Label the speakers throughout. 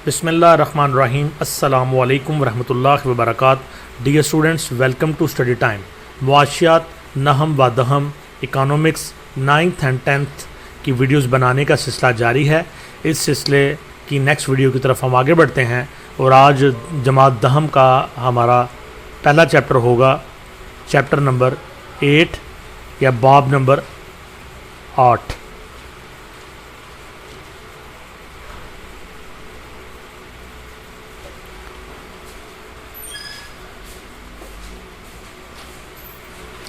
Speaker 1: بسم اللہ الرحمن الرحیم. السلام علیکم ورحمۃ اللہ وبرکاتہ. Dear students, welcome to study time. معاشیات، نحم و دہم، اکانومکس 9th and 10th کی ویڈیوز بنانے کا سلسلہ جاری ہے. اس سلسلے کی نیکسٹ ویڈیو کی طرف ہم آگے بڑھتے ہیں اور آج جماعت دہم کا ہمارا پہلا چیپٹر ہوگا، چیپٹر نمبر 8 یا باب نمبر 8.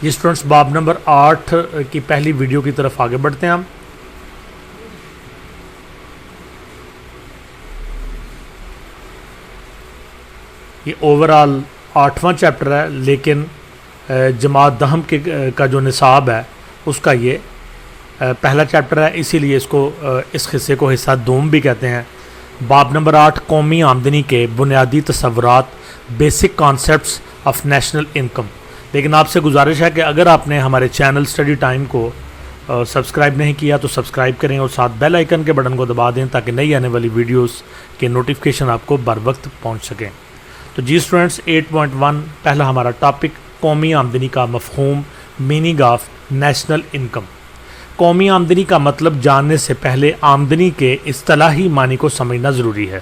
Speaker 1: یہ اسٹوڈنٹس باب نمبر 8 کی پہلی ویڈیو کی طرف آگے بڑھتے ہیں ہم. یہ اوورال 8واں چیپٹر ہے، لیکن جماعت دہم کا جو نصاب ہے اس کا یہ پہلا چیپٹر ہے، اسی لیے اس حصے کو حصہ دوم بھی کہتے ہیں. باب نمبر 8 قومی آمدنی کے بنیادی تصورات، basic concepts of national income. لیکن آپ سے گزارش ہے کہ اگر آپ نے ہمارے چینل اسٹڈی ٹائم کو سبسکرائب نہیں کیا تو سبسکرائب کریں اور ساتھ بیل آئیکن کے بٹن کو دبا دیں تاکہ نئی آنے والی ویڈیوز کے نوٹیفیکیشن آپ کو بر وقت پہنچ سکیں. تو جی اسٹوڈنٹس، 8.1 پہلا ہمارا ٹاپک قومی آمدنی کا مفہوم، میننگ آف نیشنل انکم. قومی آمدنی کا مطلب جاننے سے پہلے آمدنی کے اصطلاحی معنی کو سمجھنا ضروری ہے.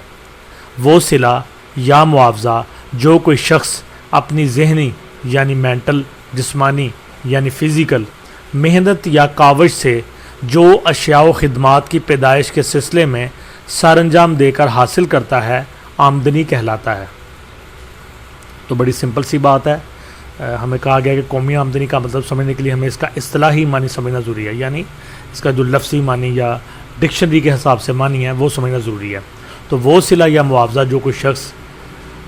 Speaker 1: وہ صلہ یا معاوضہ جو کوئی شخص اپنی ذہنی یعنی مینٹل، جسمانی یعنی فزیکل محنت یا کاوش سے جو اشیاء و خدمات کی پیدائش کے سلسلے میں سر انجام دے کر حاصل کرتا ہے، آمدنی کہلاتا ہے. تو بڑی سمپل سی بات ہے. ہمیں کہا گیا کہ قومی آمدنی کا مطلب سمجھنے کے لیے ہمیں اس کا اصطلاحی معنی سمجھنا ضروری ہے، یعنی اس کا جو لفظی معنی یا ڈکشنری کے حساب سے معنی ہے وہ سمجھنا ضروری ہے. تو وہ صلہ یا معاوضہ جو کوئی شخص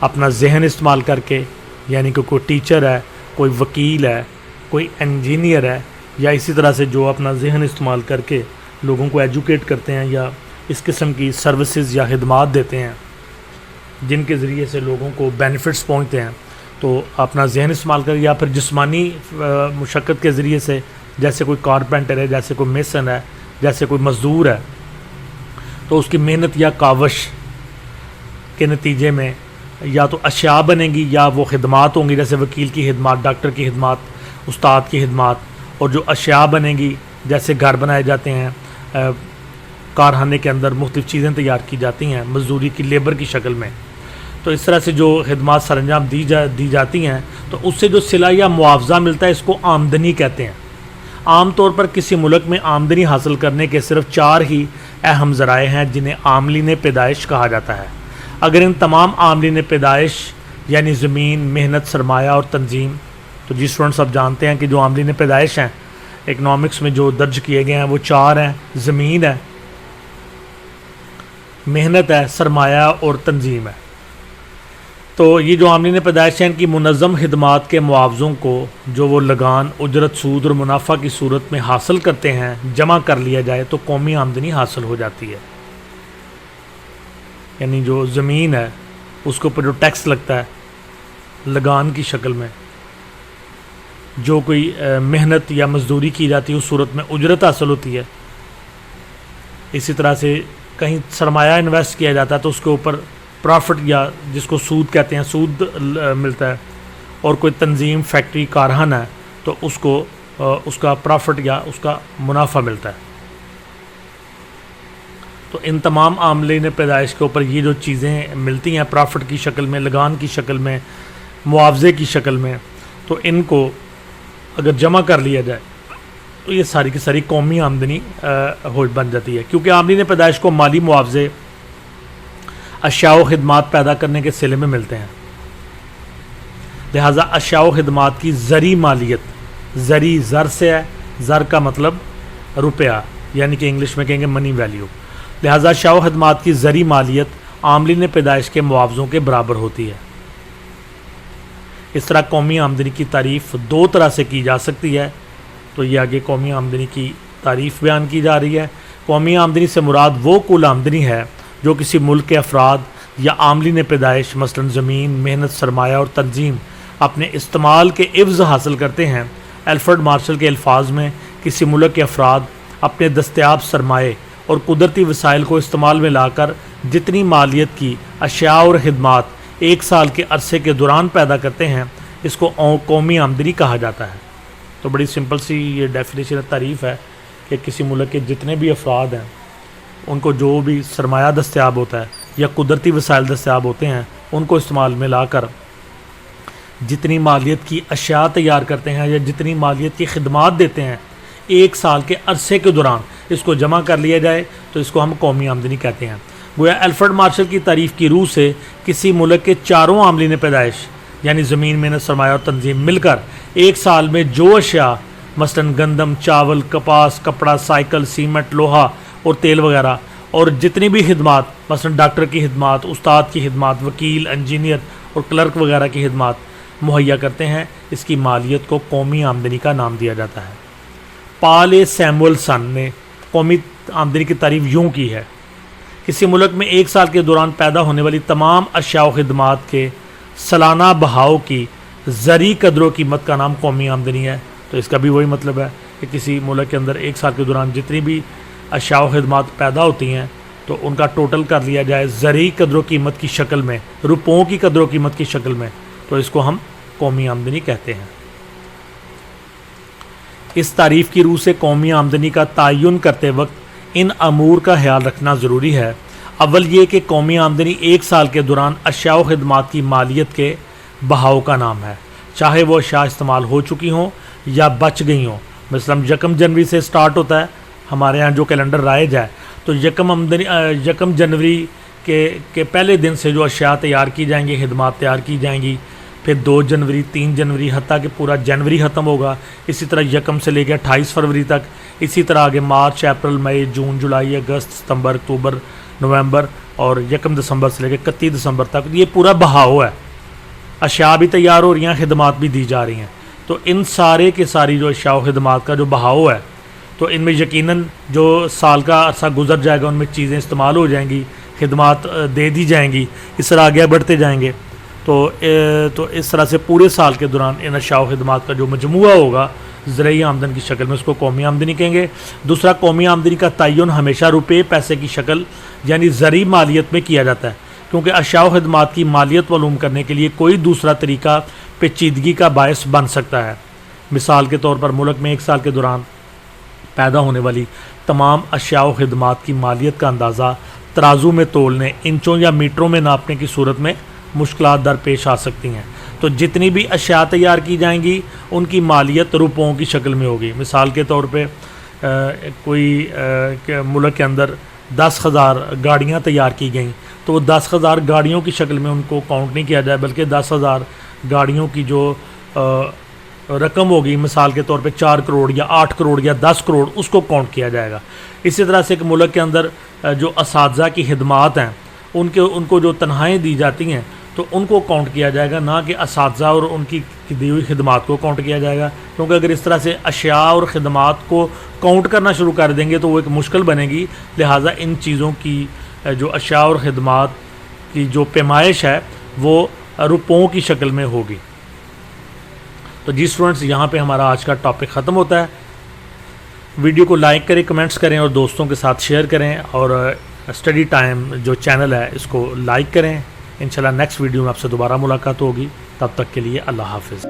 Speaker 1: اپنا ذہن استعمال کر کے، یعنی کہ کوئی ٹیچر ہے، کوئی وکیل ہے، کوئی انجینئر ہے، یا اسی طرح سے جو اپنا ذہن استعمال کر کے لوگوں کو ایجوکیٹ کرتے ہیں یا اس قسم کی سروسز یا خدمات دیتے ہیں جن کے ذریعے سے لوگوں کو بینیفٹس پہنچتے ہیں، تو اپنا ذہن استعمال کر یا پھر جسمانی مشقت کے ذریعے سے، جیسے کوئی کارپینٹر ہے، جیسے کوئی میسن ہے، جیسے کوئی مزدور ہے، تو اس کی محنت یا کاوش کے نتیجے میں یا تو اشیاء بنے گی یا وہ خدمات ہوں گی، جیسے وکیل کی خدمات، ڈاکٹر کی خدمات، استاد کی خدمات. اور جو اشیاء بنے گی، جیسے گھر بنائے جاتے ہیں، کارخانے کے اندر مختلف چیزیں تیار کی جاتی ہیں مزدوری کی، لیبر کی شکل میں. تو اس طرح سے جو خدمات سر انجام دی جاتی ہیں، تو اس سے جو صلہ یا معاوضہ ملتا ہے اس کو آمدنی کہتے ہیں. عام طور پر کسی ملک میں آمدنی حاصل کرنے کے صرف 4 ہی اہم ذرائع ہیں جنہیں عاملین پیدائش کہا جاتا ہے. اگر ان تمام عاملین پیدائش یعنی زمین، محنت، سرمایہ اور تنظیم، تو جی اسٹوڈنٹس آپ جانتے ہیں کہ جو عاملین پیدائش ہیں اکنامکس میں جو درج کیے گئے ہیں وہ 4 ہیں: زمین ہے، محنت ہے، سرمایہ اور تنظیم ہے. تو یہ جو عاملین پیدائش ہیں ان کی منظم خدمات کے معاوضوں کو جو وہ لگان، اجرت، سود اور منافع کی صورت میں حاصل کرتے ہیں جمع کر لیا جائے تو قومی آمدنی حاصل ہو جاتی ہے. یعنی جو زمین ہے اس کے اوپر جو ٹیکس لگتا ہے لگان کی شکل میں، جو کوئی محنت یا مزدوری کی جاتی ہے اس صورت میں اجرت حاصل ہوتی ہے. اسی طرح سے کہیں سرمایہ انویسٹ کیا جاتا ہے تو اس کے اوپر پرافٹ یا جس کو سود کہتے ہیں سود ملتا ہے. اور کوئی تنظیم، فیکٹری، کارخانہ ہے تو اس کا پرافٹ یا اس کا منافع ملتا ہے. تو ان تمام عاملین پیدائش کے اوپر یہ جو چیزیں ملتی ہیں پرافٹ کی شکل میں، لگان کی شکل میں، معاوضے کی شکل میں، تو ان کو اگر جمع کر لیا جائے تو یہ ساری کی ساری قومی آمدنی بن جاتی ہے. کیونکہ عاملین پیدائش کو مالی معاوضے اشیاء و خدمات پیدا کرنے کے صلے میں ملتے ہیں، لہٰذا اشیاء و خدمات کی زرعی مالیت، زرعی زر سے ہے، زر کا مطلب روپیہ، یعنی کہ انگلش میں کہیں گے منی ویلیو. لہٰذا اشیاء و خدمات کی زرعی مالیت عاملین پیدائش کے معاوضوں کے برابر ہوتی ہے. اس طرح قومی آمدنی کی تعریف 2 طرح سے کی جا سکتی ہے. تو یہ آگے قومی آمدنی کی تعریف بیان کی جا رہی ہے. قومی آمدنی سے مراد وہ کل آمدنی ہے جو کسی ملک کے افراد یا عاملین پیدائش، مثلا زمین، محنت، سرمایہ اور تنظیم اپنے استعمال کے عوض حاصل کرتے ہیں. الفریڈ مارشل کے الفاظ میں کسی ملک کے افراد اپنے دستیاب سرمایے اور قدرتی وسائل کو استعمال میں لا کر جتنی مالیت کی اشیاء اور خدمات ایک سال کے عرصے کے دوران پیدا کرتے ہیں اس کو قومی آمدنی کہا جاتا ہے۔ تو بڑی سمپل سی یہ ڈیفینیشن تعریف ہے کہ کسی ملک کے جتنے بھی افراد ہیں ان کو جو بھی سرمایہ دستیاب ہوتا ہے یا قدرتی وسائل دستیاب ہوتے ہیں ان کو استعمال میں لا کر جتنی مالیت کی اشیاء تیار کرتے ہیں یا جتنی مالیت کی خدمات دیتے ہیں ایک سال کے عرصے کے دوران اس کو جمع کر لیا جائے تو اس کو ہم قومی آمدنی کہتے ہیں۔ گویا الفریڈ مارشل کی تعریف کی روح سے کسی ملک کے چاروں عاملین پیدائش یعنی زمین محنت سرمایہ اور تنظیم مل کر ایک سال میں جو اشیاء مثلاً گندم، چاول، کپاس، کپڑا، سائیکل، سیمنٹ، لوہا اور تیل وغیرہ اور جتنی بھی خدمات مثلاً ڈاکٹر کی خدمات، استاد کی خدمات، وکیل، انجینئر اور کلرک وغیرہ کی خدمات مہیا کرتے ہیں اس کی مالیت کو قومی آمدنی کا نام دیا جاتا ہے۔ پال اے سیموئلسن نے قومی آمدنی کی تعریف یوں کی ہے: کسی ملک میں ایک سال کے دوران پیدا ہونے والی تمام اشیاء و خدمات کے سالانہ بہاؤ کی زرعی قدر و قیمت کا نام قومی آمدنی ہے۔ تو اس کا بھی وہی مطلب ہے کہ کسی ملک کے اندر ایک سال کے دوران جتنی بھی اشیاء و خدمات پیدا ہوتی ہیں تو ان کا ٹوٹل کر لیا جائے زرعی قدر و قیمت کی شکل میں، روپوں کی قدر و قیمت کی شکل میں، تو اس کو ہم قومی آمدنی کہتے ہیں۔ اس تعریف کی روح سے قومی آمدنی کا تعین کرتے وقت ان امور کا خیال رکھنا ضروری ہے۔ اول یہ کہ قومی آمدنی ایک سال کے دوران اشیاء و خدمات کی مالیت کے بہاؤ کا نام ہے، چاہے وہ اشیاء استعمال ہو چکی ہوں یا بچ گئی ہوں۔ مثلاً 1 جنوری سے سٹارٹ ہوتا ہے ہمارے ہاں جو کیلنڈر رائج ہے، تو 1 جنوری کے پہلے دن سے جو اشیاء تیار کی جائیں گی، خدمات تیار کی جائیں گی، پھر 2 جنوری، 3 جنوری، حتیٰ کہ پورا جنوری ختم ہوگا، اسی طرح 1 سے لے کے 28 فروری تک، اسی طرح آگے مارچ، اپریل، مئی، جون، جولائی، اگست، ستمبر، اکتوبر، نومبر اور 1 دسمبر سے لے کے 31 دسمبر تک یہ پورا بہاؤ ہے۔ اشیاء بھی تیار ہو رہی ہیں، خدمات بھی دی جا رہی ہیں، تو ان سارے کے ساری جو اشیاء و خدمات کا جو بہاؤ ہے تو ان میں یقیناً جو سال کا عرصہ گزر جائے گا ان میں چیزیں استعمال ہو جائیں گی، خدمات دے دی جائیں گی، اس طرح آگے بڑھتے جائیں گے۔ تو اس طرح سے پورے سال کے دوران ان اشیاء و خدمات کا جو مجموعہ ہوگا زرعی آمدن کی شکل میں اس کو قومی آمدنی کہیں گے۔ دوسرا، قومی آمدنی کا تعین ہمیشہ روپے پیسے کی شکل یعنی زرعی مالیت میں کیا جاتا ہے، کیونکہ اشیاء و خدمات کی مالیت معلوم کرنے کے لیے کوئی دوسرا طریقہ پیچیدگی کا باعث بن سکتا ہے۔ مثال کے طور پر ملک میں ایک سال کے دوران پیدا ہونے والی تمام اشیاء و خدمات کی مالیت کا اندازہ ترازو میں تولنے، انچوں یا میٹروں میں ناپنے کی صورت میں مشکلات درپیش آ سکتی ہیں۔ تو جتنی بھی اشیاء تیار کی جائیں گی ان کی مالیت روپوں کی شکل میں ہوگی۔ مثال کے طور پہ کوئی ملک کے اندر 10,000 گاڑیاں تیار کی گئیں تو وہ 10,000 گاڑیوں کی شکل میں ان کو کاؤنٹ نہیں کیا جائے، بلکہ 10,000 گاڑیوں کی جو رقم ہوگی، مثال کے طور پہ 4 کروڑ یا 8 کروڑ یا 10 کروڑ، اس کو کاؤنٹ کیا جائے گا۔ اسی طرح سے ایک ملک کے اندر جو اساتذہ کی خدمات ہیں ان کو جو تنخواہیں دی جاتی ہیں تو ان کو کاؤنٹ کیا جائے گا، نہ کہ اساتذہ اور ان کی دی ہوئی خدمات کو کاؤنٹ کیا جائے گا، کیونکہ اگر اس طرح سے اشیاء اور خدمات کو کاؤنٹ کرنا شروع کر دیں گے تو وہ ایک مشکل بنے گی۔ لہٰذا ان چیزوں کی جو اشیاء اور خدمات کی جو پیمائش ہے وہ روپوں کی شکل میں ہوگی۔ تو جی اسٹوڈنٹس، یہاں پہ ہمارا آج کا ٹاپک ختم ہوتا ہے۔ ویڈیو کو لائک کریں، کمنٹس کریں اور دوستوں کے ساتھ شیئر کریں، اور اسٹڈی ٹائم جو چینل ہے اس کو لائک کریں۔ انشاءاللہ نیکسٹ ویڈیو میں آپ سے دوبارہ ملاقات ہوگی، تب تک کے لیے اللہ حافظ۔